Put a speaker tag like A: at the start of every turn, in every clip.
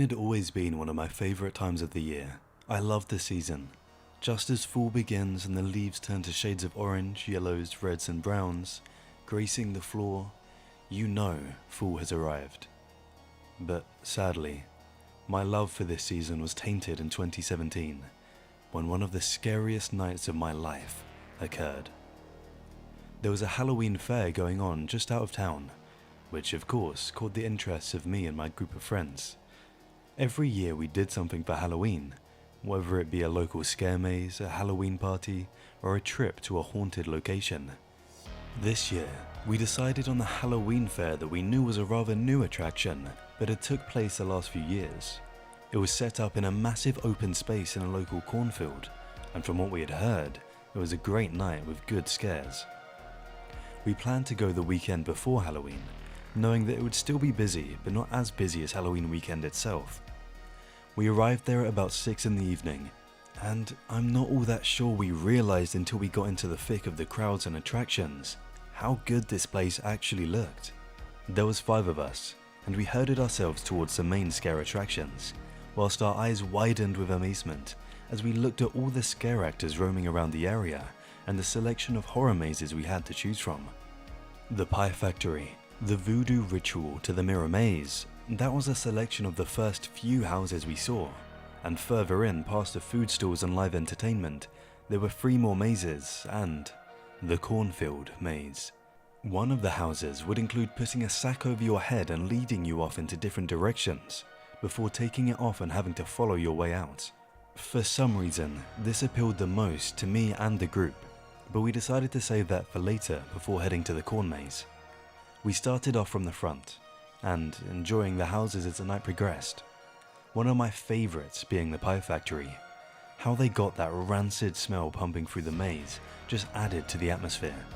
A: Halloween had always been one of my favourite times of the year. I loved the season. Just as fall begins and the leaves turn to shades of orange, yellows, reds and browns, gracing the floor, you know fall has arrived. But sadly, my love for this season was tainted in 2017, when one of the scariest nights of my life occurred. There was a Halloween fair going on just out of town, which of course caught the interests of me and my group of friends. Every year we did something for Halloween, whether it be a local scare maze, a Halloween party, or a trip to a haunted location. This year, we decided on the Halloween fair that we knew was a rather new attraction, but it took place the last few years. It was set up in a massive open space in a local cornfield, and from what we had heard, it was a great night with good scares. We planned to go the weekend before Halloween, knowing that it would still be busy, but not as busy as Halloween weekend itself. We arrived there at about 6 in the evening, and I'm not all that sure we realised until we got into the thick of the crowds and attractions how good this place actually looked. There was 5 of us, and we herded ourselves towards the main scare attractions, whilst our eyes widened with amazement as we looked at all the scare actors roaming around the area and the selection of horror mazes we had to choose from. The Pie Factory, the Voodoo Ritual to the Mirror Maze, that was a selection of the first few houses we saw, and further in past the food stalls and live entertainment, there were 3 more mazes and the Cornfield Maze. One of the houses would include putting a sack over your head and leading you off into different directions, before taking it off and having to follow your way out. For some reason, this appealed the most to me and the group, but we decided to save that for later before heading to the corn maze. We started off from the front, and enjoying the houses as the night progressed. One of my favourites being the Pie Factory. How they got that rancid smell pumping through the maze just added to the atmosphere.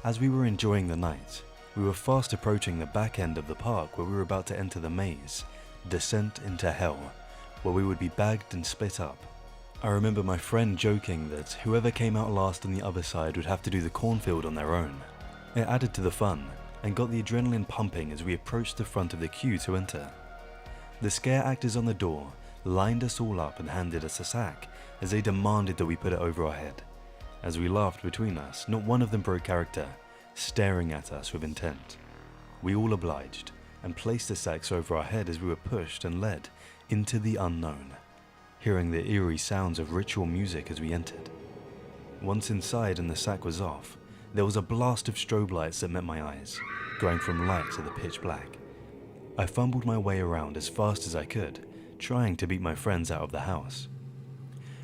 A: As we were enjoying the night, we were fast approaching the back end of the park where we were about to enter the maze, Descent into Hell, where we would be bagged and split up. I remember my friend joking that whoever came out last on the other side would have to do the cornfield on their own. It added to the fun and got the adrenaline pumping as we approached the front of the queue to enter. The scare actors on the door lined us all up and handed us a sack as they demanded that we put it over our head. As we laughed between us, not one of them broke character, staring at us with intent. We all obliged and placed the sacks over our head as we were pushed and led into the unknown, hearing the eerie sounds of ritual music as we entered. Once inside and the sack was off, there was a blast of strobe lights that met my eyes, going from light to the pitch black. I fumbled my way around as fast as I could, trying to beat my friends out of the house.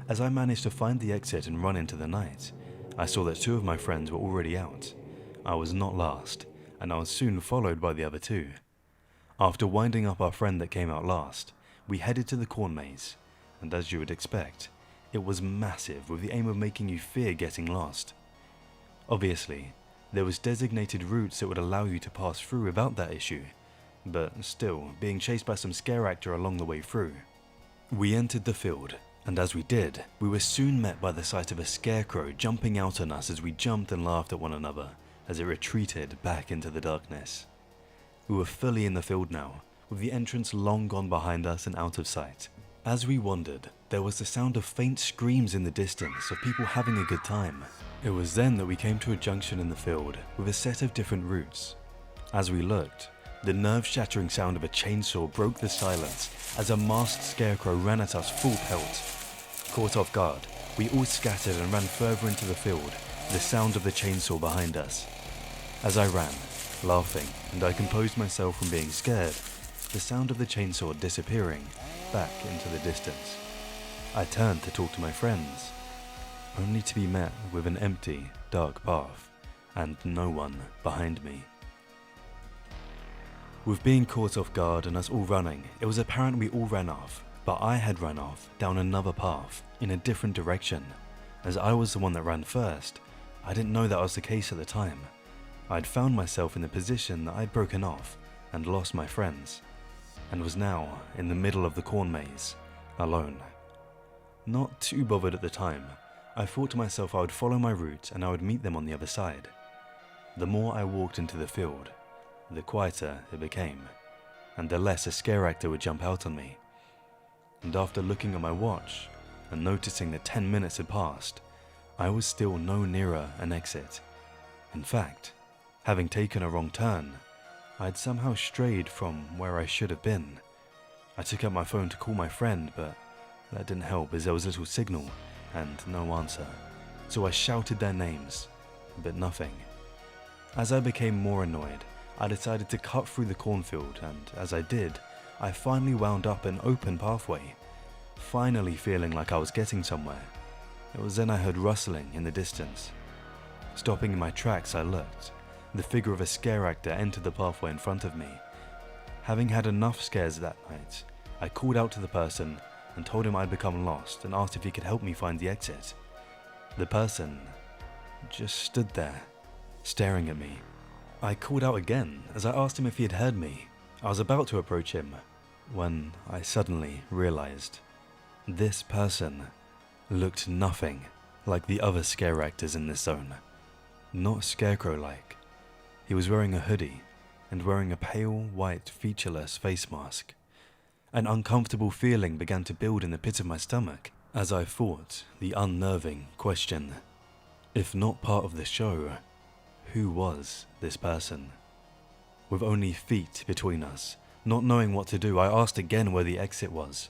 A: As I managed to find the exit and run into the night, I saw that 2 of my friends were already out. I was not last, and I was soon followed by the other 2. After winding up our friend that came out last, we headed to the corn maze, and as you would expect, it was massive with the aim of making you fear getting lost. Obviously, there was designated routes that would allow you to pass through without that issue, but still being chased by some scare actor along the way through. We entered the field, and as we did, we were soon met by the sight of a scarecrow jumping out on us as we jumped and laughed at one another as it retreated back into the darkness. We were fully in the field now, with the entrance long gone behind us and out of sight. As we wandered, there was the sound of faint screams in the distance of people having a good time. It was then that we came to a junction in the field with a set of different routes. As we looked, the nerve-shattering sound of a chainsaw broke the silence as a masked scarecrow ran at us full pelt. Caught off guard, we all scattered and ran further into the field, the sound of the chainsaw behind us. As I ran, laughing, and I composed myself from being scared, the sound of the chainsaw disappearing back into the distance. I turned to talk to my friends, only to be met with an empty, dark path, and no one behind me. With being caught off guard and us all running, it was apparent we all ran off, but I had run off down another path in a different direction. As I was the one that ran first, I didn't know that was the case at the time. I'd found myself in the position that I'd broken off and lost my friends, and was now in the middle of the corn maze, alone. Not too bothered at the time, I thought to myself I would follow my route and I would meet them on the other side. The more I walked into the field, the quieter it became, and the less a scare actor would jump out on me. And after looking at my watch and noticing that 10 minutes had passed, I was still no nearer an exit. In fact, having taken a wrong turn, I had somehow strayed from where I should have been. I took out my phone to call my friend, but that didn't help as there was little signal and no answer. So I shouted their names, but nothing. As I became more annoyed, I decided to cut through the cornfield, and as I did, I finally wound up an open pathway, finally feeling like I was getting somewhere. It was then I heard rustling in the distance. Stopping in my tracks, I looked. The figure of a scare actor entered the pathway in front of me. Having had enough scares that night, I called out to the person and told him I'd become lost and asked if he could help me find the exit. The person just stood there, staring at me. I called out again as I asked him if he had heard me. I was about to approach him when I suddenly realized this person looked nothing like the other scare actors in this zone. Not scarecrow-like. He was wearing a hoodie and wearing a pale, white, featureless face mask. An uncomfortable feeling began to build in the pit of my stomach as I thought the unnerving question. If not part of the show, who was this person? With only feet between us, not knowing what to do, I asked again where the exit was.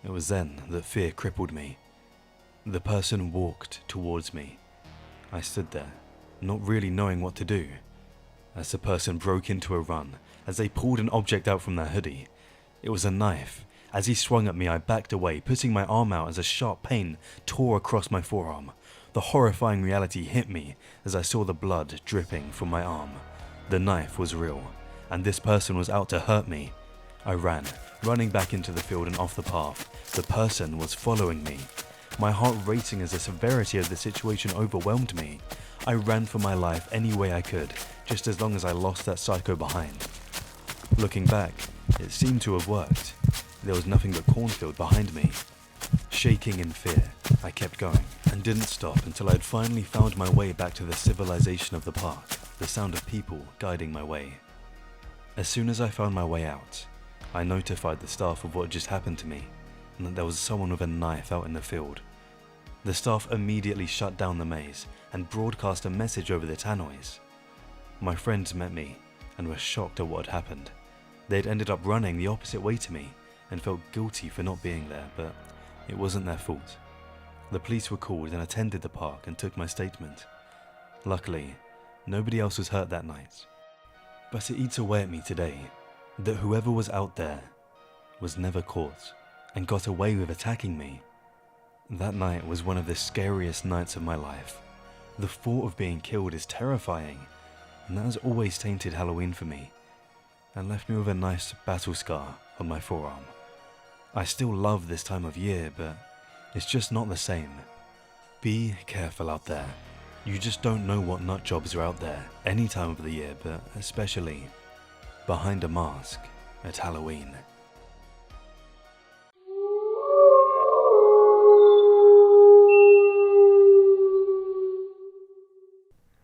A: It was then that fear crippled me. The person walked towards me. I stood there, not really knowing what to do, as the person broke into a run as they pulled an object out from their hoodie. It was a knife. As he swung at me, I backed away, putting my arm out as a sharp pain tore across my forearm. The horrifying reality hit me as I saw the blood dripping from my arm. The knife was real, and this person was out to hurt me. I ran, running back into the field and off the path. The person was following me. My heart racing as the severity of the situation overwhelmed me. I ran for my life any way I could, just as long as I lost that psycho behind. Looking back, it seemed to have worked. There was nothing but cornfield behind me. Shaking in fear, I kept going and didn't stop until I had finally found my way back to the civilization of the park, the sound of people guiding my way. As soon as I found my way out, I notified the staff of what had just happened to me and that there was someone with a knife out in the field. The staff immediately shut down the maze and broadcast a message over the tannoys. My friends met me and were shocked at what had happened. They had ended up running the opposite way to me and felt guilty for not being there, but it wasn't their fault. The police were called and attended the park and took my statement. Luckily, nobody else was hurt that night. But it eats away at me today that whoever was out there was never caught and got away with attacking me. That night was one of the scariest nights of my life. The thought of being killed is terrifying, and that has always tainted Halloween for me and left me with a nice battle scar on my forearm. I still love this time of year, but it's just not the same. Be careful out there. You just don't know what nut jobs are out there any time of the year, but especially behind a mask at Halloween.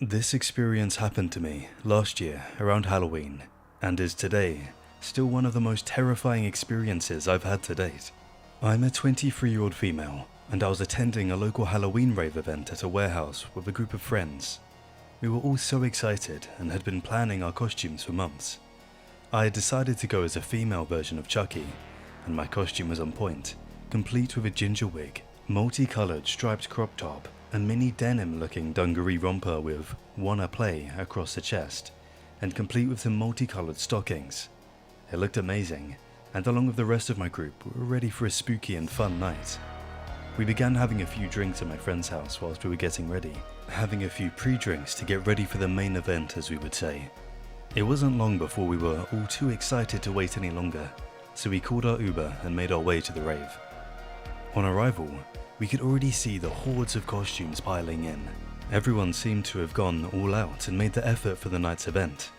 A: This experience happened to me last year around Halloween, and is today still one of the most terrifying experiences I've had to date. I'm a 23-year-old female, and I was attending a local Halloween rave event at a warehouse with a group of friends. We were all so excited and had been planning our costumes for months. I had decided to go as a female version of Chucky, and my costume was on point, complete with a ginger wig, multicolored striped crop top, and mini denim-looking dungaree romper with "Wanna Play" across the chest, and complete with some multicolored stockings. It looked amazing, and along with the rest of my group, we were ready for a spooky and fun night. We began having a few drinks at my friend's house whilst we were getting ready, having a few pre-drinks to get ready for the main event, as we would say. It wasn't long before we were all too excited to wait any longer, so we called our Uber and made our way to the rave. On arrival, we could already see the hordes of costumes piling in. Everyone seemed to have gone all out and made the effort for the night's event.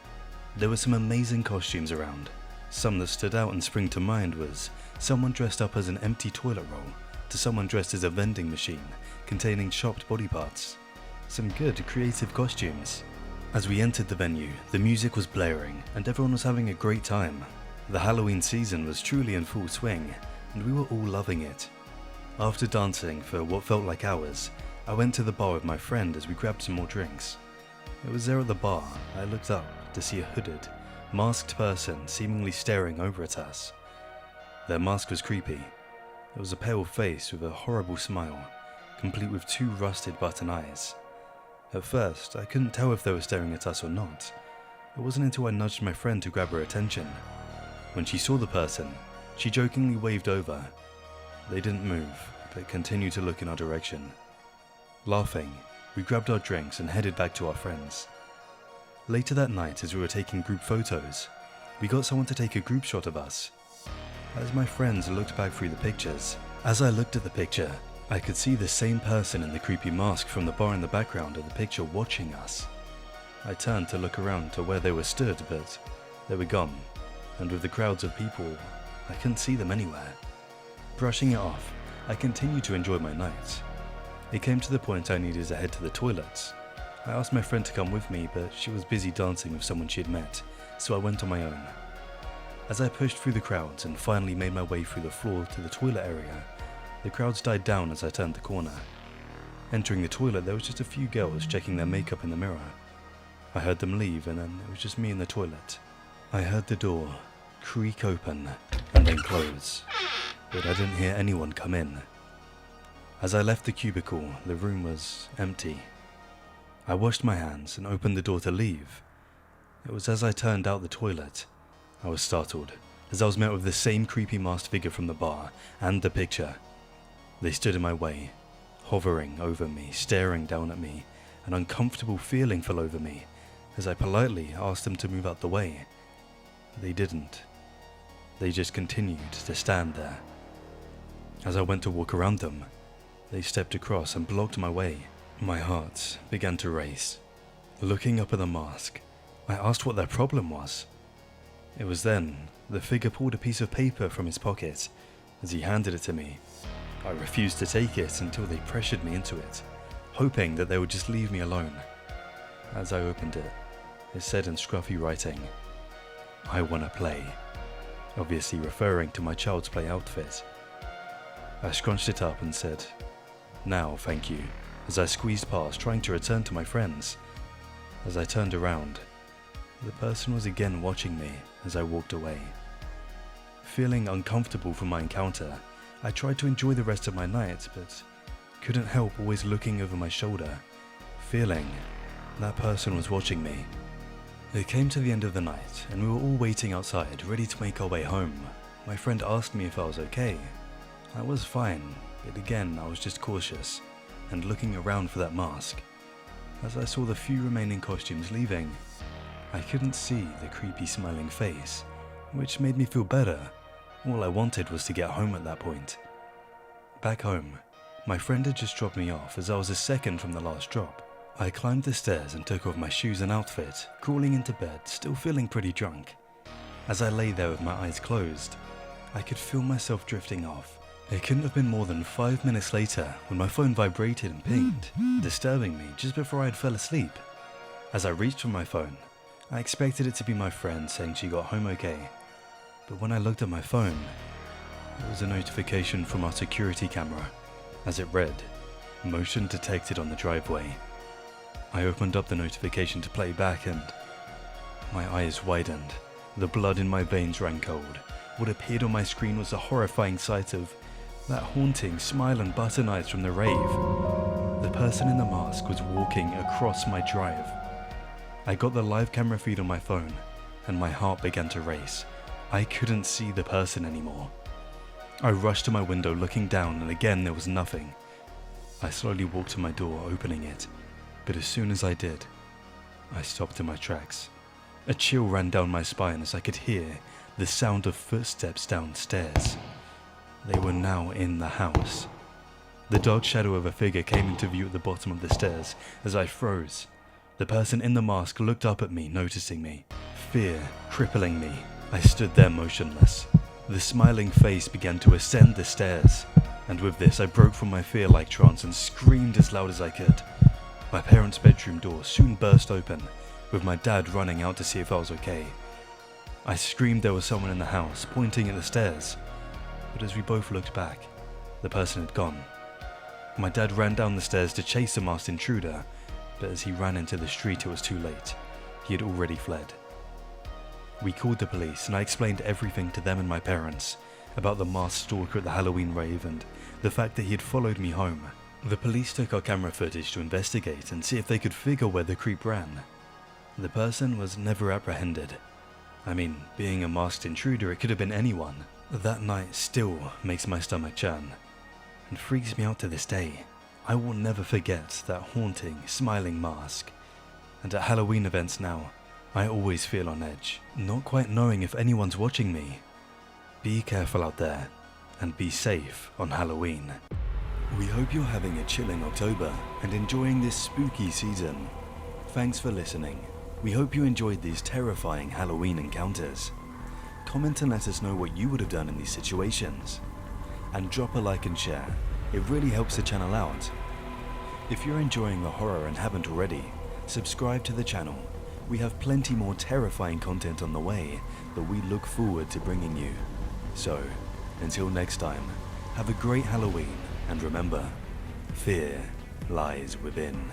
A: There were some amazing costumes around. Some that stood out and spring to mind was someone dressed up as an empty toilet roll, to someone dressed as a vending machine containing chopped body parts. Some good creative costumes. As we entered the venue, the music was blaring and everyone was having a great time. The Halloween season was truly in full swing, and we were all loving it. After dancing for what felt like hours, I went to the bar with my friend as we grabbed some more drinks. It was there at the bar I looked up to see a hooded, masked person seemingly staring over at us. Their mask was creepy. It was a pale face with a horrible smile, complete with two rusted button eyes. At first, I couldn't tell if they were staring at us or not. It wasn't until I nudged my friend to grab her attention. When she saw the person, she jokingly waved over. They didn't move, but continued to look in our direction. Laughing, we grabbed our drinks and headed back to our friends. Later that night, as we were taking group photos, we got someone to take a group shot of us. As my friends looked back through the pictures, as I looked at the picture, I could see the same person in the creepy mask from the bar in the background of the picture watching us. I turned to look around to where they were stood, but they were gone, and with the crowds of people, I couldn't see them anywhere. Brushing it off, I continued to enjoy my night. It came to the point I needed to head to the toilets. I asked my friend to come with me, but she was busy dancing with someone she had met, so I went on my own. As I pushed through the crowds and finally made my way through the floor to the toilet area, the crowds died down as I turned the corner. Entering the toilet, there was just a few girls checking their makeup in the mirror. I heard them leave, and then it was just me in the toilet. I heard the door creak open and then close, but I didn't hear anyone come in. As I left the cubicle, the room was empty. I washed my hands and opened the door to leave. It was as I turned out the toilet, I was startled, as I was met with the same creepy masked figure from the bar and the picture. They stood in my way, hovering over me, staring down at me. An uncomfortable feeling fell over me as I politely asked them to move out the way. They didn't. They just continued to stand there. As I went to walk around them, they stepped across and blocked my way. My heart began to race. Looking up at the mask, I asked what their problem was. It was then the figure pulled a piece of paper from his pocket as he handed it to me. I refused to take it until they pressured me into it, hoping that they would just leave me alone. As I opened it, it said in scruffy writing, "I wanna play," obviously referring to my child's play outfit. I scrunched it up and said, "Now, thank you," as I squeezed past, trying to return to my friends. As I turned around, the person was again watching me as I walked away. Feeling uncomfortable from my encounter, I tried to enjoy the rest of my night, but couldn't help always looking over my shoulder, feeling that person was watching me. It came to the end of the night, and we were all waiting outside, ready to make our way home. My friend asked me if I was okay. I was fine, but again I was just cautious, and looking around for that mask. As I saw the few remaining costumes leaving, I couldn't see the creepy smiling face, which made me feel better. All I wanted was to get home at that point. Back home, my friend had just dropped me off as I was a second from the last drop. I climbed the stairs and took off my shoes and outfit, crawling into bed, still feeling pretty drunk. As I lay there with my eyes closed, I could feel myself drifting off. It couldn't have been more than 5 minutes later when my phone vibrated and pinged, disturbing me just before I had fell asleep. As I reached for my phone, I expected it to be my friend saying she got home okay, but when I looked at my phone, it was a notification from our security camera. As it read, "Motion detected on the driveway." I opened up the notification to play back and my eyes widened. The blood in my veins ran cold. What appeared on my screen was a horrifying sight of that haunting smile and button eyes from the rave. The person in the mask was walking across my drive. I got the live camera feed on my phone, and my heart began to race. I couldn't see the person anymore. I rushed to my window looking down, and again there was nothing. I slowly walked to my door, opening it, but as soon as I did, I stopped in my tracks. A chill ran down my spine as I could hear the sound of footsteps downstairs. They were now in the house. The dark shadow of a figure came into view at the bottom of the stairs as I froze. The person in the mask looked up at me, noticing me. Fear crippling me, I stood there motionless. The smiling face began to ascend the stairs, and with this I broke from my fear-like trance and screamed as loud as I could. My parents' bedroom door soon burst open, with my dad running out to see if I was okay. I screamed there was someone in the house, pointing at the stairs, but as we both looked back, the person had gone. My dad ran down the stairs to chase the masked intruder, but as he ran into the street it was too late. He had already fled. We called the police and I explained everything to them and my parents about the masked stalker at the Halloween rave and the fact that he had followed me home. The police took our camera footage to investigate and see if they could figure where the creep ran. The person was never apprehended. I mean, being a masked intruder, it could have been anyone. That night still makes my stomach churn and freaks me out to this day. I will never forget that haunting, smiling mask. And at Halloween events now, I always feel on edge, not quite knowing if anyone's watching me. Be careful out there, and be safe on Halloween. We hope you're having a chilling October and enjoying this spooky season. Thanks for listening. We hope you enjoyed these terrifying Halloween encounters. Comment and let us know what you would have done in these situations. And drop a like and share. It really helps the channel out. If you're enjoying the horror and haven't already, subscribe to the channel. We have plenty more terrifying content on the way that we look forward to bringing you. So, until next time, have a great Halloween and remember, fear lies within.